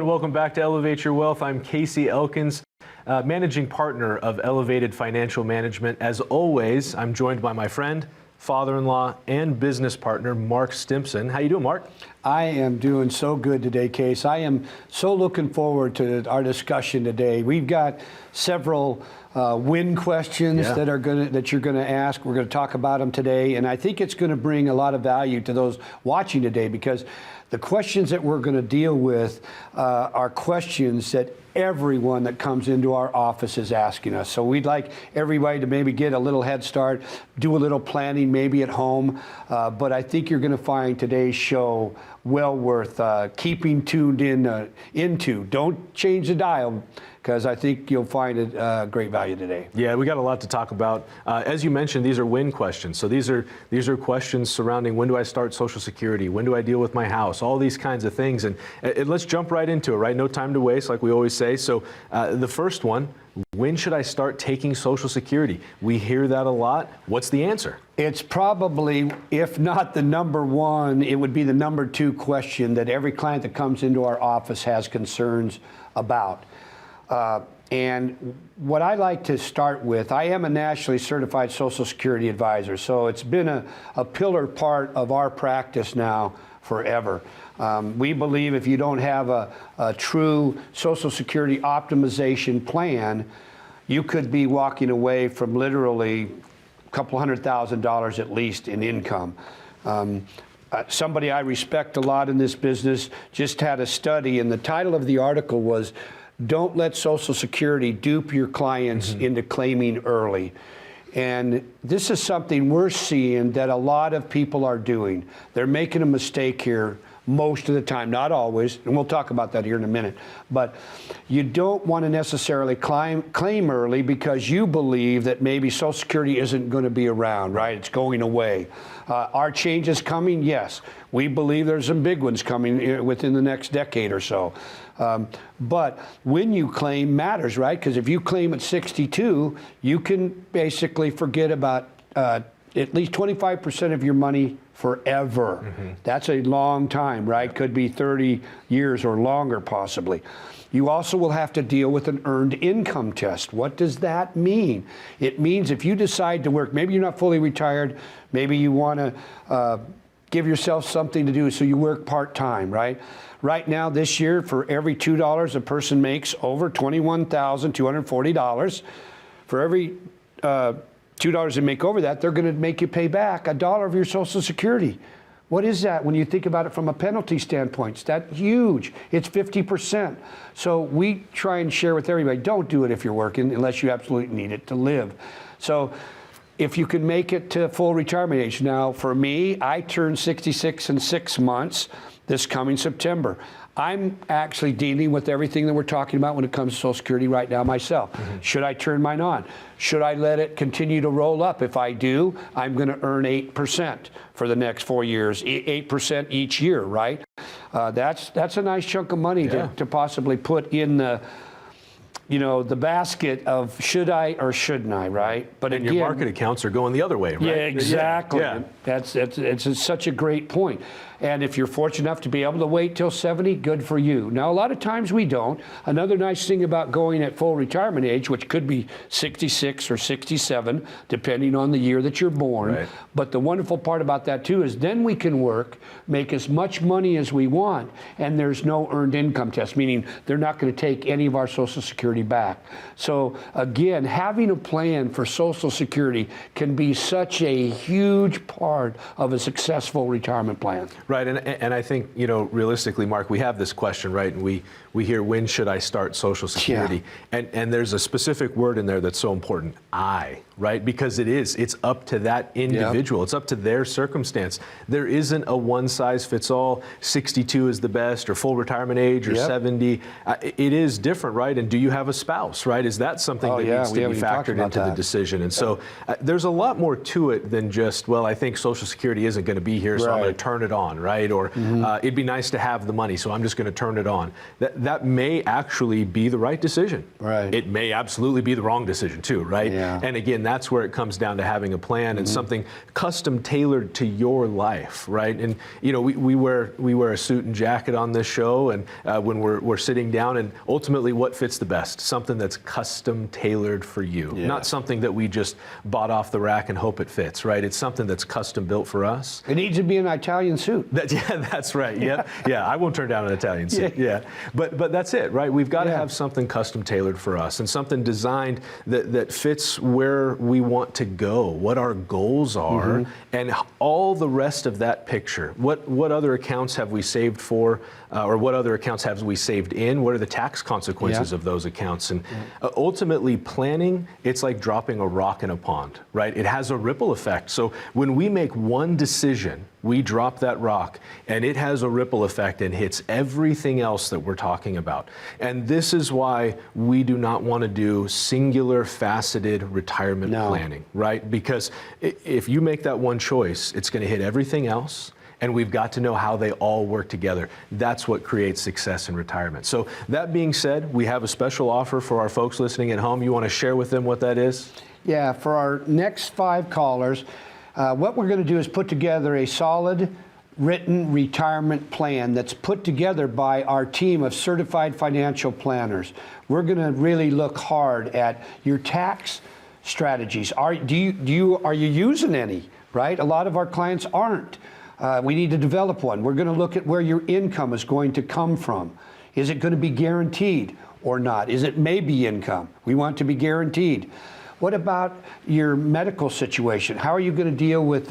and welcome back to Elevate Your Wealth. I'm Casey Elkins, managing partner of Elevated Financial Management. As always, I'm joined by my friend, father-in-law, and business partner, Mark Stimpson. How you doing, Mark? I am doing so good today, Case. I am so looking forward to our discussion today. We've got several win questions that you're gonna ask. We're gonna talk about them today, and I think it's gonna bring a lot of value to those watching today, because the questions that we're gonna deal with are questions that everyone that comes into our office is asking us. So we'd like everybody to maybe get a little head start, do a little planning maybe at home, but I think you're gonna find today's show well worth keeping tuned into. Don't change the dial, because I think you'll find it great value today. Yeah, we got a lot to talk about. As you mentioned, these are win questions. So these are questions surrounding when do I start Social Security, when do I deal with my house, all these kinds of things. And let's jump right into it, right? No time to waste, like we always say. So the first one, when should I start taking Social Security? We hear that a lot. What's the answer? It's probably, if not the number one, it would be the number two question that every client that comes into our office has concerns about. And what I like to start with, I am a nationally certified Social Security advisor, so it's been a pillar part of our practice now forever. We believe if you don't have a true Social Security optimization plan, you could be walking away from literally a couple $100,000 at least in income. Somebody I respect a lot in this business just had a study, and the title of the article was, "Don't let Social Security dupe your clients into claiming early." And this is something we're seeing that a lot of people are doing. They're making a mistake here most of the time, not always, and we'll talk about that here in a minute. But you don't want to necessarily claim early because you believe that maybe Social Security isn't going to be around, right? It's going away. Are changes coming? Yes. We believe there's some big ones coming within the next decade or so. But when you claim matters, right? Because if you claim at 62, you can basically forget about at least 25% of your money forever. That's a long time, right? Could be 30 years or longer, possibly. You also will have to deal with an earned income test. What does that mean? It means if you decide to work, maybe you're not fully retired, maybe you want to give yourself something to do, so you work part-time, right? Right now, this year, for every $2 a person makes over $21,240, for every $2 they make over that, they're going to make you pay back $1 of your Social Security. What is that when you think about it from a penalty standpoint? That's huge. It's 50%. So we try and share with everybody, don't do it if you're working unless you absolutely need it to live. So if you can make it to full retirement age. Now, for me, I turn 66 in 6 months this coming September. I'm actually dealing with everything that we're talking about when it comes to Social Security right now myself. Should I turn mine on? Should I let it continue to roll up? If I do, I'm going to earn 8% for the next 4 years, 8% each year, right? That's a nice chunk of money to possibly put in the basket of should I or shouldn't I, right? But and again, your market accounts are going the other way, right? Yeah, exactly. Yeah. It's such a great point. And if you're fortunate enough to be able to wait till 70, good for you. Now, a lot of times we don't. Another nice thing about going at full retirement age, which could be 66 or 67, depending on the year that you're born. Right. But the wonderful part about that, too, is then we can work, make as much money as we want, and there's no earned income test, meaning they're not going to take any of our Social Security back. So, again, having a plan for Social Security can be such a huge part of a successful retirement plan. Right, and I think, realistically, Mark, we have this question, right? And we hear, when should I start Social Security? Yeah. And there's a specific word in there that's so important, right? Because it's up to that individual. Yep. It's up to their circumstance. There isn't a one-size-fits-all, 62 is the best, or full retirement age, or 70. It is different, right? And do you have a spouse, right? Is that something Oh, that yeah, needs we to be haven't even talked factored about into the that. decision? And so there's a lot more to it than just, well, I think Social Security isn't going to be here, so I'm going Right. to turn it on, right? Or it'd be nice to have the money, so I'm just going to turn it on. That may actually be the right decision. Right. It may absolutely be the wrong decision too, right? Yeah. And again, that's where it comes down to having a plan and something custom tailored to your life, right? And you know, we wear a suit and jacket on this show, and when we're sitting down, and ultimately, what fits the best? Something that's custom tailored for you, Yeah. not something that we just bought off the rack and hope it fits, right? It's something that's custom built for us. It needs to be an Italian suit. Yeah, that's right. Yeah, yeah. I won't turn down an Italian suit. Yeah, but that's it, right? We've got to have something custom tailored for us, and something designed that fits where we want to go, what our goals are, and all the rest of that picture. What other accounts have we saved for, or what other accounts have we saved in? What are the tax consequences of those accounts? And ultimately, planning, it's like dropping a rock in a pond, right? It has a ripple effect. So when we make one decision, we drop that rock, and it has a ripple effect and hits everything else that we're talking about. And this is why we do not want to do singular faceted retirement planning, right? Because if you make that one choice, it's going to hit everything else. And we've got to know how they all work together. That's what creates success in retirement. So that being said, we have a special offer for our folks listening at home. You want to share with them what that is? Yeah, for our next 5 callers, what we're going to do is put together a solid written retirement plan that's put together by our team of certified financial planners. We're going to really look hard at your tax strategies. Are you using any, right? A lot of our clients aren't. We need to develop one. We're going to look at where your income is going to come from. Is it going to be guaranteed or not? Is it maybe income? We want to be guaranteed. What about your medical situation? How are you going to deal with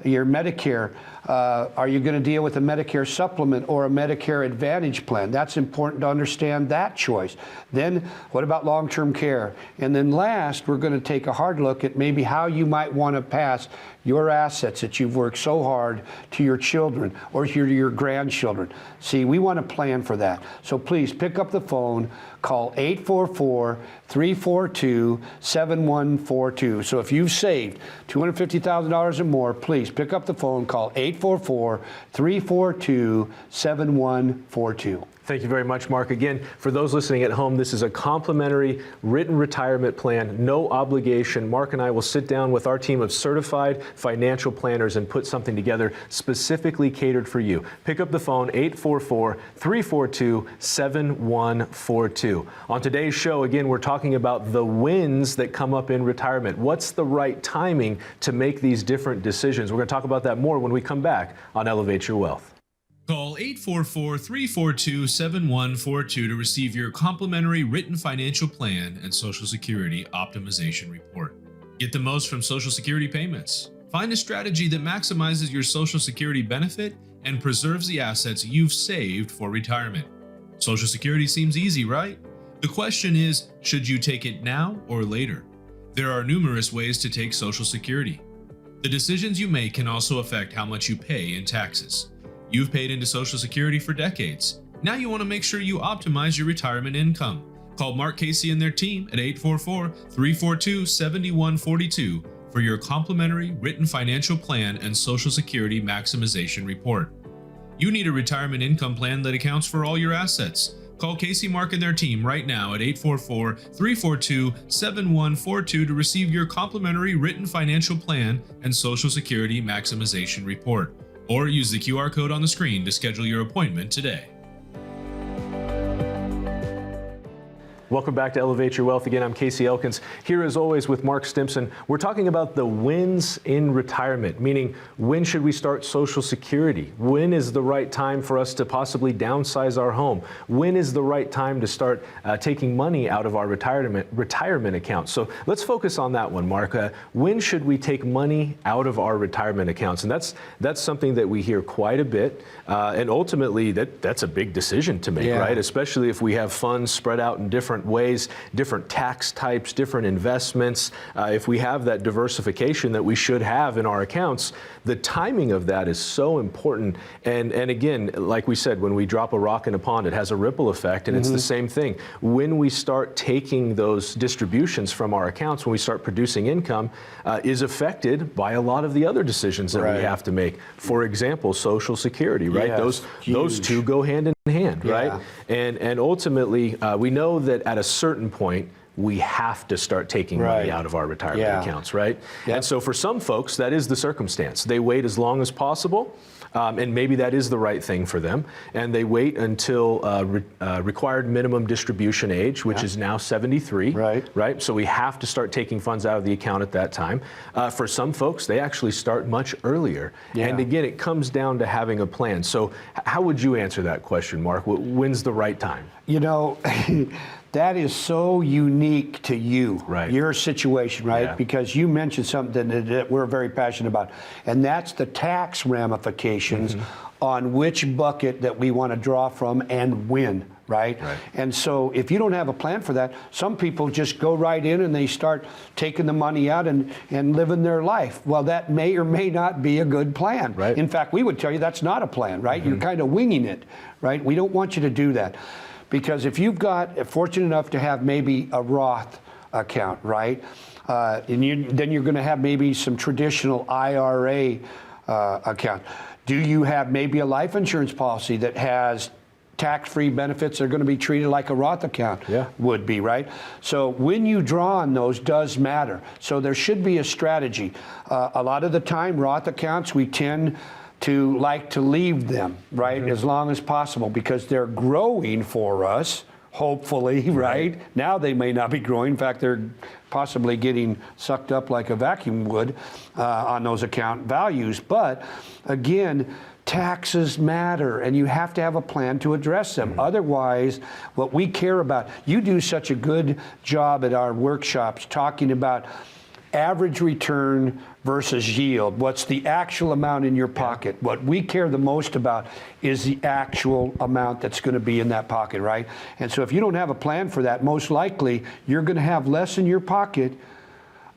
your Medicare? Are you going to deal with a Medicare supplement or a Medicare Advantage plan? That's important to understand that choice. Then what about long-term care? And then last, we're going to take a hard look at maybe how you might want to pass your assets that you've worked so hard to your children or to your grandchildren. See, we want to plan for that. So please pick up the phone, call 844-342-7142. So if you've saved $250,000 or more, please pick up the phone, call 844-342-7142. Thank you very much, Mark. Again, for those listening at home, this is a complimentary written retirement plan, no obligation. Mark and I will sit down with our team of certified financial planners and put something together specifically catered for you. Pick up the phone, 844-342-7142. On today's show, again, we're talking about the wins that come up in retirement. What's the right timing to make these different decisions? We're going to talk about that more when we come back on Elevate Your Wealth. Call 844-342-7142 to receive your complimentary written financial plan and Social Security optimization report. Get the most from Social Security payments. Find a strategy that maximizes your Social Security benefit and preserves the assets you've saved for retirement. Social Security seems easy, right? The question is, should you take it now or later? There are numerous ways to take Social Security. The decisions you make can also affect how much you pay in taxes. You've paid into Social Security for decades. Now you want to make sure you optimize your retirement income. Call Mark Casey and their team at 844-342-7142 for your complimentary written financial plan and Social Security maximization report. You need a retirement income plan that accounts for all your assets. Call Casey, Mark, and their team right now at 844-342-7142 to receive your complimentary written financial plan and Social Security maximization report. Or use the QR code on the screen to schedule your appointment today. Welcome back to Elevate Your Wealth. Again, I'm Casey Elkins, here as always with Mark Stimson. We're talking about the wins in retirement, meaning when should we start Social Security? When is the right time for us to possibly downsize our home? When is the right time to start taking money out of our retirement account? So let's focus on that one, Mark. When should we take money out of our retirement accounts? And that's something that we hear quite a bit. And ultimately, that's a big decision to make, right? Especially if we have funds spread out in different different ways, different tax types, different investments. If we have that diversification that we should have in our accounts, the timing of that is so important. And again, like we said, when we drop a rock in a pond, it has a ripple effect, and it's the same thing. When we start taking those distributions from our accounts, when we start producing income, is affected by a lot of the other decisions that we have to make. For example, Social Security, right? Yes, those two go hand in hand, right? And ultimately, we know that at a certain point, we have to start taking money out of our retirement accounts, right? And so for some folks, that is the circumstance. They wait as long as possible, and maybe that is the right thing for them, and they wait until required minimum distribution age, which is now 73, right? So we have to start taking funds out of the account at that time. For some folks, they actually start much earlier. And again, it comes down to having a plan. So how would you answer that question, Mark? When's the right time? You know, that is so unique to you, your situation, right? Because you mentioned something that we're very passionate about, and that's the tax ramifications on which bucket that we want to draw from and when, right? And so if you don't have a plan for that, some people just go right in and they start taking the money out and living their life. Well, that may or may not be a good plan. In fact, we would tell you that's not a plan, right? You're kind of winging it, right? We don't want you to do that. Because if you've got, fortunate enough to have maybe a Roth account, right? And then you're going to have maybe some traditional IRA account. Do you have maybe a life insurance policy that has tax-free benefits that are going to be treated like a Roth account would be, right? So when you draw on those does matter. So there should be a strategy. A lot of the time, Roth accounts, we tend to like to leave them, right, as long as possible, because they're growing for us, hopefully, right? Now they may not be growing. In fact, they're possibly getting sucked up like a vacuum would on those account values. But again, taxes matter, and you have to have a plan to address them. Otherwise, what we care about, you do such a good job at our workshops talking about average return versus yield. What's the actual amount in your pocket? What we care the most about is the actual amount that's going to be in that pocket, right? And so if you don't have a plan for that, most likely you're going to have less in your pocket,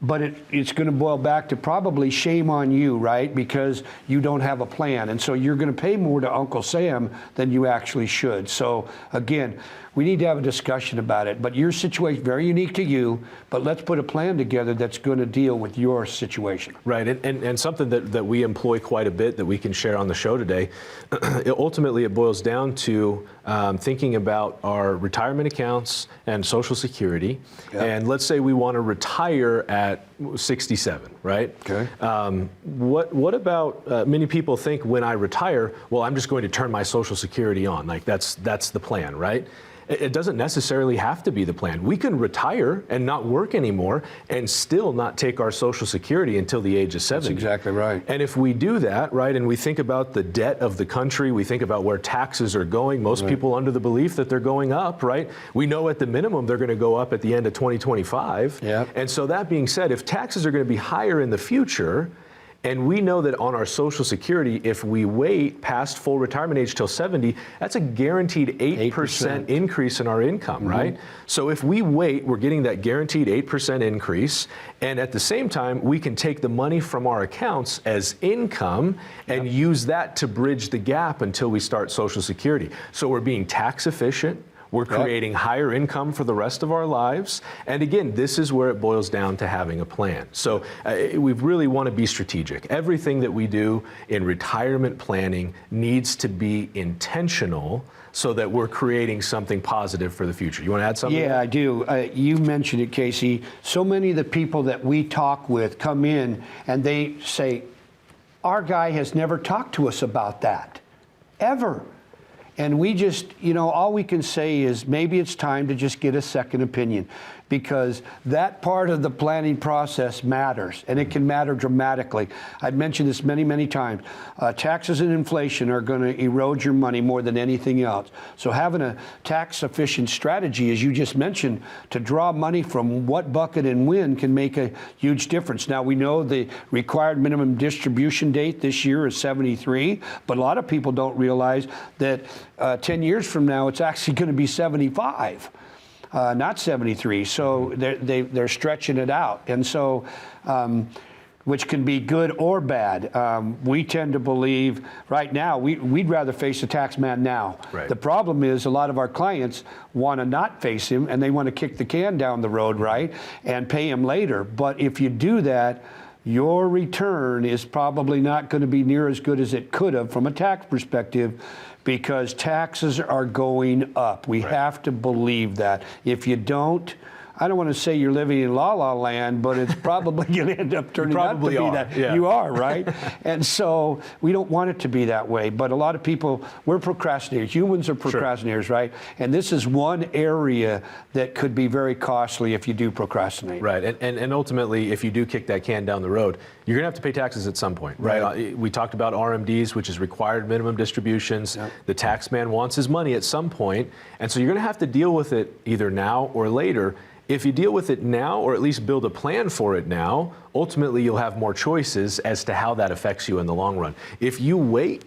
but it's going to boil back to probably shame on you, right? Because you don't have a plan. And so you're going to pay more to Uncle Sam than you actually should. So again, we need to have a discussion about it. But your situation, very unique to you, but let's put a plan together that's going to deal with your situation. Right, and something that we employ quite a bit that we can share on the show today, ultimately it boils down to thinking about our retirement accounts and Social Security. And let's say we want to retire at 67, right? Okay. What about, many people think when I retire, well, I'm just going to turn my Social Security on. Like that's the plan, right? It doesn't necessarily have to be the plan. We can retire and not work anymore and still not take our Social Security until the age of 70. That's exactly right. And if we do that, right, and we think about the debt of the country, we think about where taxes are going, most people under the belief that they're going up, right? We know at the minimum they're going to go up at the end of 2025. And so that being said, if taxes are going to be higher in the future, and we know that on our Social Security, if we wait past full retirement age till 70, that's a guaranteed 8% increase in our income, right? So if we wait, we're getting that guaranteed 8% increase, and at the same time, we can take the money from our accounts as income and use that to bridge the gap until we start Social Security. So we're being tax efficient. We're creating higher income for the rest of our lives. And again, this is where it boils down to having a plan. So we really want to be strategic. Everything that we do in retirement planning needs to be intentional so that we're creating something positive for the future. You want to add something? Yeah, I do. You mentioned it, Casey. So many of the people that we talk with come in and they say, our guy has never talked to us about that, ever. And we just, you know, all we can say is maybe it's time to just get a second opinion, because that part of the planning process matters, and it can matter dramatically. I've mentioned this many, many times. Taxes and inflation are going to erode your money more than anything else. So having a tax-efficient strategy, as you just mentioned, to draw money from what bucket and when can make a huge difference. Now, we know the required minimum distribution date this year is 73, but a lot of people don't realize that 10 years from now, it's actually going to be 75. not 73. So they're stretching it out. And so, which can be good or bad. We tend to believe right now, we'd rather face the tax man now. Right. The problem is a lot of our clients want to not face him and they want to kick the can down the road, right, and pay him later. But if you do that, your return is probably not going to be near as good as it could have from a tax perspective, because taxes are going up. We have to believe that. If you don't, I don't want to say you're living in la-la land, but it's probably going to end up turning out to be that. Yeah. You are, right? And so we don't want it to be that way. But a lot of people, we're procrastinators. Humans are procrastinators, right? And this is one area that could be very costly if you do procrastinate. Right, and ultimately, if you do kick that can down the road, you're going to have to pay taxes at some point, right? We talked about RMDs, which is required minimum distributions. Yep. The tax man wants his money at some point, and so you're going to have to deal with it either now or later. If you deal with it now, or at least build a plan for it now, ultimately you'll have more choices as to how that affects you in the long run. If you wait,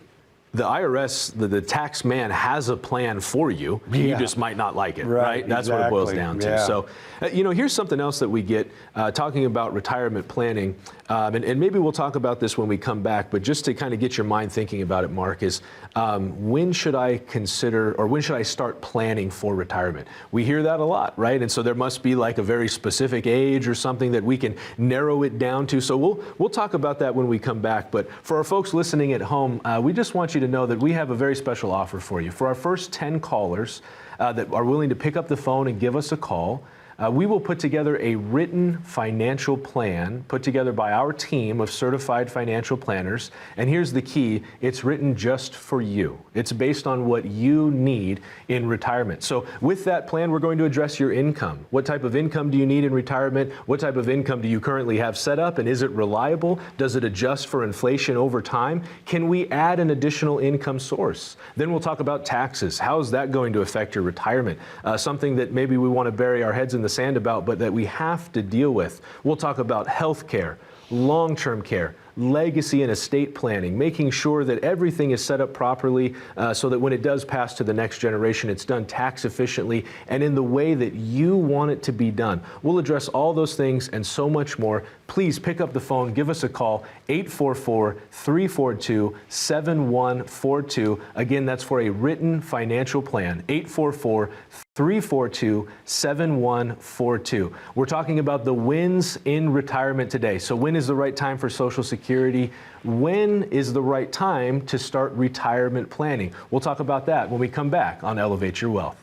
the IRS, the tax man has a plan for you. You just might not like it, right? That's what it boils down to. So, here's something else that we get talking about retirement planning, and maybe we'll talk about this when we come back, but just to kind of get your mind thinking about it, Mark, is when should I consider, or when should I start planning for retirement? We hear that a lot, right? And so there must be like a very specific age or something that we can narrow it down to. So we'll talk about that when we come back. But for our folks listening at home, we just want you to know that we have a very special offer for you. For our first 10 callers that are willing to pick up the phone and give us a call, we will put together a written financial plan put together by our team of certified financial planners. And here's the key: it's written just for you. It's based on what you need in retirement. So with that plan, we're going to address your income. What type of income do you need in retirement? What type of income do you currently have set up? And is it reliable? Does it adjust for inflation over time? Can we add an additional income source? Then we'll talk about taxes. How is that going to affect your retirement? Something that maybe we want to bury our heads in the sand about, but that we have to deal with. We'll talk about health care, long-term care, legacy and estate planning, making sure that everything is set up properly so that when it does pass to the next generation, it's done tax efficiently and in the way that you want it to be done. We'll address all those things and so much more. Please pick up the phone, give us a call, 844-342-7142. Again, that's for a written financial plan, 844-342-7142. We're talking about the wins in retirement today. So when is the right time for Social Security? When is the right time to start retirement planning? We'll talk about that when we come back on Elevate Your Wealth.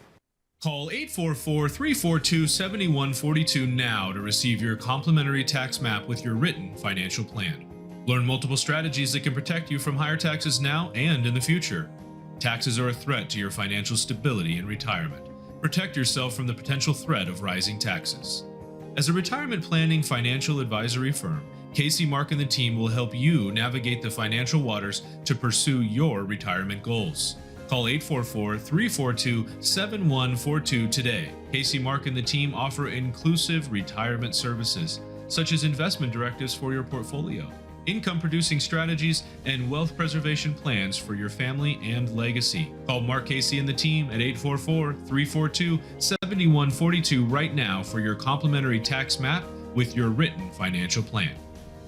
Call 844-342-7142 now to receive your complimentary tax map with your written financial plan. Learn multiple strategies that can protect you from higher taxes now and in the future. Taxes are a threat to your financial stability in retirement. Protect yourself from the potential threat of rising taxes. As a retirement planning financial advisory firm, Casey, Mark, and the team will help you navigate the financial waters to pursue your retirement goals. Call 844-342-7142 today. Casey, Mark, and the team offer inclusive retirement services, such as investment directives for your portfolio, income-producing strategies, and wealth preservation plans for your family and legacy. Call Mark Casey and the team at 844-342-7142 right now for your complimentary tax map with your written financial plan.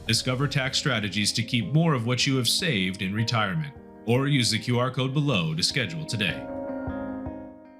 Discover tax strategies to keep more of what you have saved in retirement, or use the QR code below to schedule today.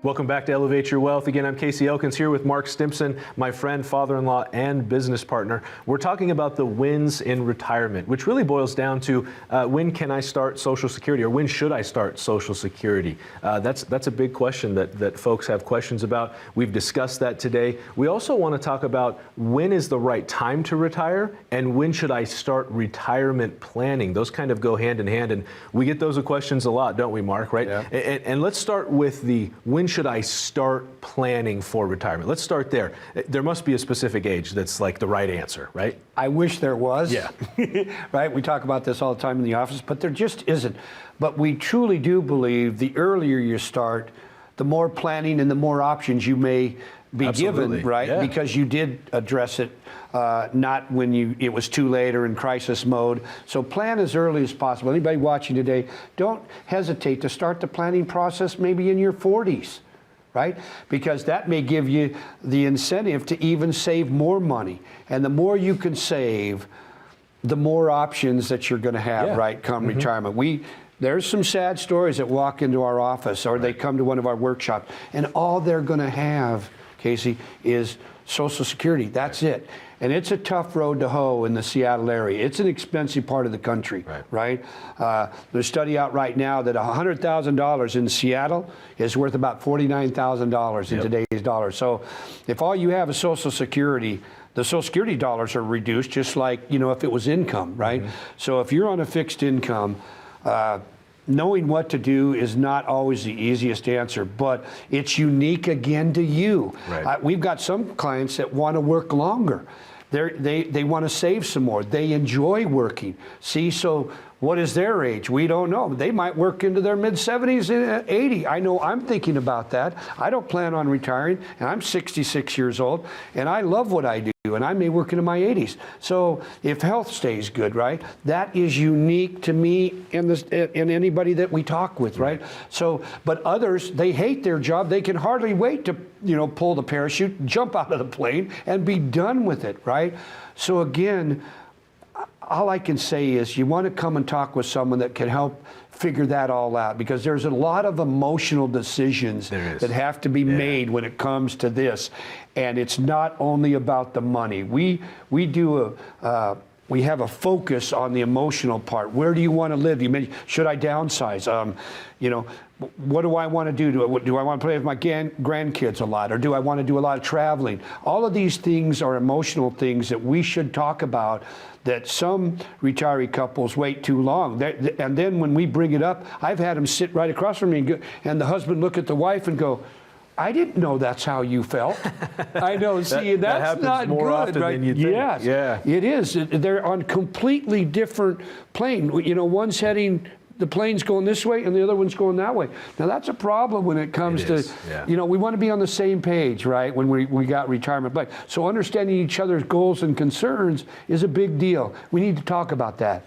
Welcome back to Elevate Your Wealth. Again, I'm Casey Elkins here with Mark Stimpson, my friend, father-in-law, and business partner. We're talking about the wins in retirement, which really boils down to when can I start Social Security, or when should I start Social Security? That's a big question that folks have questions about. We've discussed that today. We also want to talk about when is the right time to retire and when should I start retirement planning. Those kind of go hand in hand, and we get those questions a lot, don't we, Mark, right? Yeah. And let's start with the when should I start planning for retirement? Let's start there. There must be a specific age that's like the right answer, right? I wish there was. Yeah. Right? We talk about this all the time in the office, but there just isn't. But we truly do believe the earlier you start, the more planning and the more options you may be Absolutely. given, right? Yeah. Because you did address it, not when it was too late or in crisis mode. So plan as early as possible. Anybody watching today, don't hesitate to start the planning process maybe in your 40s. right? Because that may give you the incentive to even save more money. And the more you can save, the more options that you're going to have, right, come retirement. There's some sad stories that walk into our office or they come to one of our workshops, and all they're going to have, Casey, is Social Security. That's it. And it's a tough road to hoe in the Seattle area. It's an expensive part of the country, right? There's a study out right now that $100,000 in Seattle is worth about $49,000 in today's dollars. So if all you have is Social Security, the Social Security dollars are reduced just like, if it was income, right? So if you're on a fixed income, knowing what to do is not always the easiest answer, but it's unique again to you. Right. We've got some clients that want to work longer. They want to save some more. They enjoy working. See, so what is their age? We don't know. They might work into their mid-70s, 80. I know I'm thinking about that. I don't plan on retiring, and I'm 66 years old, and I love what I do, and I may work into my 80s. So if health stays good, right, that is unique to me and anybody that we talk with, right? So, but others, they hate their job. They can hardly wait to, pull the parachute, jump out of the plane, and be done with it, right? So again, all I can say is you want to come and talk with someone that can help figure that all out, because there's a lot of emotional decisions that have to be made when it comes to this. And it's not only about the money. We have a focus on the emotional part. Where do you want to live? You mentioned, should I downsize? What do I want to do? Do I want to play with my grandkids a lot, or do I want to do a lot of traveling? All of these things are emotional things that we should talk about, that some retiree couples wait too long. And then when we bring it up, I've had them sit right across from me and the husband look at the wife and go, I didn't know that's how you felt. I know. See, that's not more good, often right? than you think. Yes, it is. They're on completely different plane. One's heading, the plane's going this way, and the other one's going that way. Now that's a problem when it comes to, we want to be on the same page, right? When we got retirement plan. So understanding each other's goals and concerns is a big deal. We need to talk about that.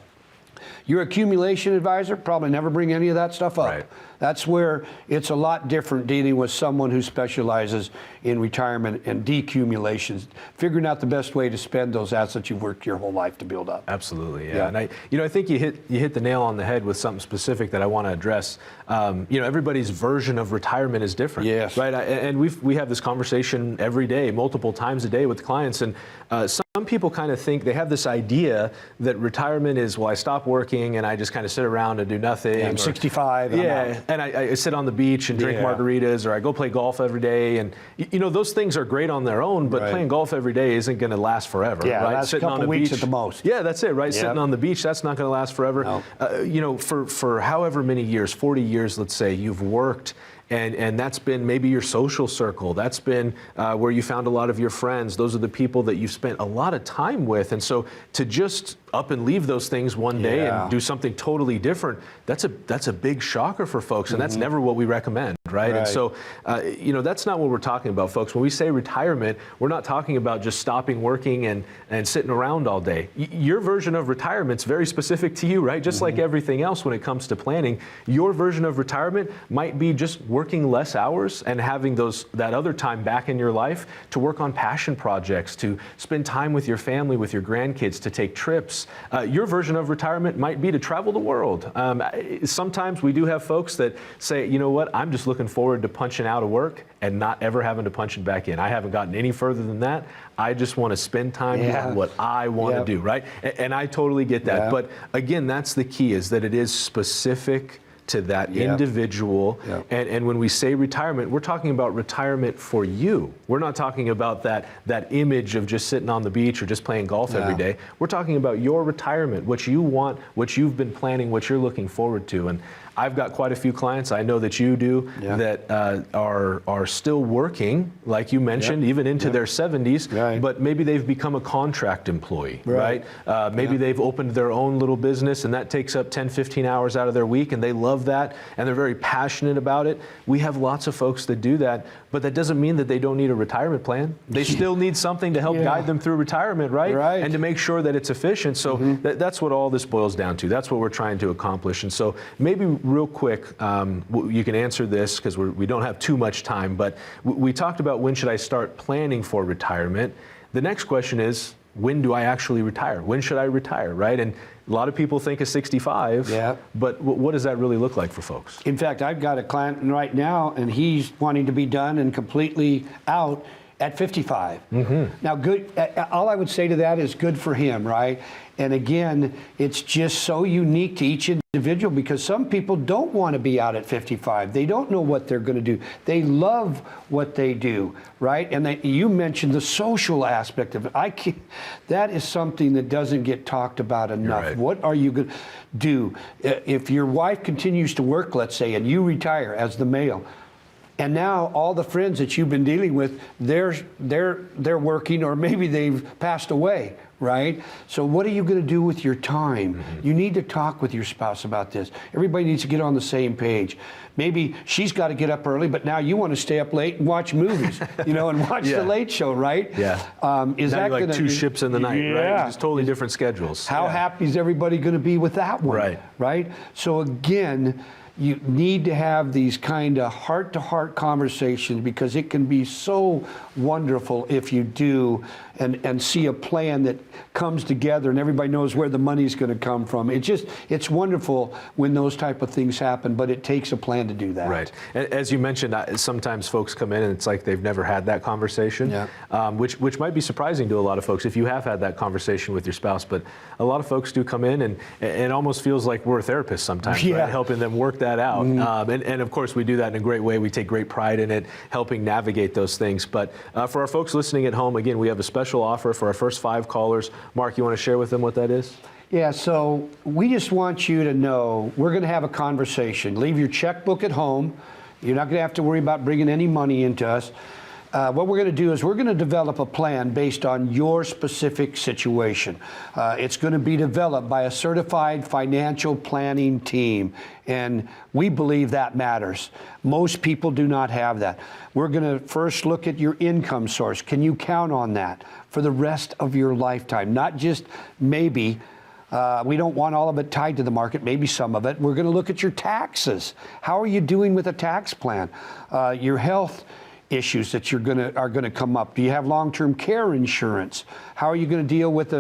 Your accumulation advisor, probably never bring any of that stuff up. Right. That's where it's a lot different dealing with someone who specializes in retirement and decumulations, figuring out the best way to spend those assets you've worked your whole life to build up. Absolutely, yeah. And I think you hit the nail on the head with something specific that I want to address. Everybody's version of retirement is different. Yes. Right. And we have this conversation every day, multiple times a day with clients, and some people kind of think they have this idea that retirement is, well, I stop working and I just kind of sit around and do nothing. Yeah, I'm 65. And I'm out. And I sit on the beach and drink margaritas, or I go play golf every day. And those things are great on their own, but playing golf every day isn't going to last forever. Yeah, right? that's Sitting a couple on weeks beach, at the most. Yeah, that's it, right? Sitting on the beach, that's not going to last forever. No. For however many years, 40 years, let's say, you've worked. And that's been maybe your social circle. That's been where you found a lot of your friends. Those are the people that you've spent a lot of time with. And so to just up and leave those things one day and do something totally different, that's a big shocker for folks. And that's never what we recommend, right? And so, that's not what we're talking about, folks. When we say retirement, we're not talking about just stopping working and sitting around all day. Your version of retirement's very specific to you, right? Just like everything else when it comes to planning, your version of retirement might be just working less hours and having that other time back in your life to work on passion projects, to spend time with your family, with your grandkids, to take trips. Your version of retirement might be to travel the world. Sometimes we do have folks that say, you know what, I'm just looking forward to punching out of work and not ever having to punch it back in. I haven't gotten any further than that. I just want to spend time doing what I want to do, right? And I totally get that. But again, that's the key, is that it is specific to that individual. And when we say retirement, we're talking about retirement for you. We're not talking about that image of just sitting on the beach or just playing golf every day. We're talking about your retirement, what you want, what you've been planning, what you're looking forward to. And I've got quite a few clients, I know that you do, that are still working, like you mentioned, even into their 70s, but maybe they've become a contract employee, right? Maybe they've opened their own little business, and that takes up 10, 15 hours out of their week, and they love love that and they're very passionate about it. We have lots of folks that do that, but that doesn't mean that they don't need a retirement plan. They still need something to help guide them through retirement, right? Right. And to make sure that it's efficient. So that's what all this boils down to. That's what we're trying to accomplish. And so maybe real quick, you can answer this because we don't have too much time, but we talked about when should I start planning for retirement. The next question is, when do I actually retire? When should I retire, right? And a lot of people think of 65, but what does that really look like for folks? In fact, I've got a client right now, and he's wanting to be done and completely out at 55. Now, good. All I would say to that is good for him, right? And again, it's just so unique to each individual because some people don't want to be out at 55. They don't know what they're going to do. They love what they do, right? And you mentioned the social aspect of it. That is something that doesn't get talked about enough. Right. What are you going to do if your wife continues to work, let's say, and you retire as the male? And now all the friends that you've been dealing with, they're working, or maybe they've passed away, right? So what are you going to do with your time? You need to talk with your spouse about this. Everybody needs to get on the same page. Maybe she's got to get up early, but now you want to stay up late and watch movies, and watch the Late Show, right? Yeah. Is now that you're like two ships in the night, right? Just totally different schedules. How happy is everybody going to be with that one? Right? So again, you need to have these kind of heart-to-heart conversations because it can be so wonderful if you do and see a plan that comes together and everybody knows where the money's going to come from. It's wonderful when those type of things happen, but it takes a plan to do that. Right. As you mentioned, sometimes folks come in and it's like they've never had that conversation, which might be surprising to a lot of folks if you have had that conversation with your spouse. But a lot of folks do come in and it almost feels like we're a therapist sometimes, right? Helping them work that out. And of course, we do that in a great way. We take great pride in it, helping navigate those things. But for our folks listening at home, again, we have a special offer for our first 5 callers. Mark, you want to share with them what that is? Yeah, so we just want you to know we're going to have a conversation. Leave your checkbook at home. You're not going to have to worry about bringing any money into us. What we're going to do is we're going to develop a plan based on your specific situation. It's going to be developed by a certified financial planning team, and we believe that matters. Most people do not have that. We're going to first look at your income source. Can you count on that for the rest of your lifetime? Not just maybe. We don't want all of it tied to the market, maybe some of it. We're going to look at your taxes. How are you doing with a tax plan? Your health issues that are going to come up. Do you have long-term care insurance? How are you going to deal with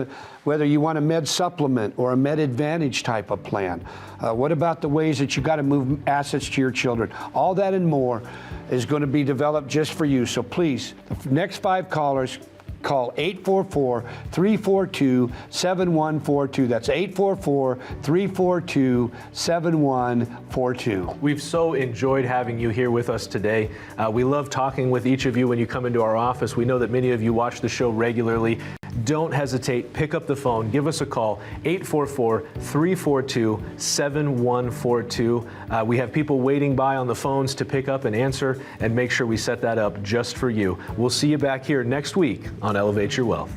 whether you want a med supplement or a med advantage type of plan? What about the ways that you got to move assets to your children? All that and more is going to be developed just for you. So please, the next 5 callers, call 844-342-7142. That's 844-342-7142. We've so enjoyed having you here with us today. We love talking with each of you when you come into our office. We know that many of you watch the show regularly. Don't hesitate. Pick up the phone. Give us a call, 844-342-7142. We have people waiting by on the phones to pick up and answer and make sure we set that up just for you. We'll see you back here next week on Elevate Your Wealth.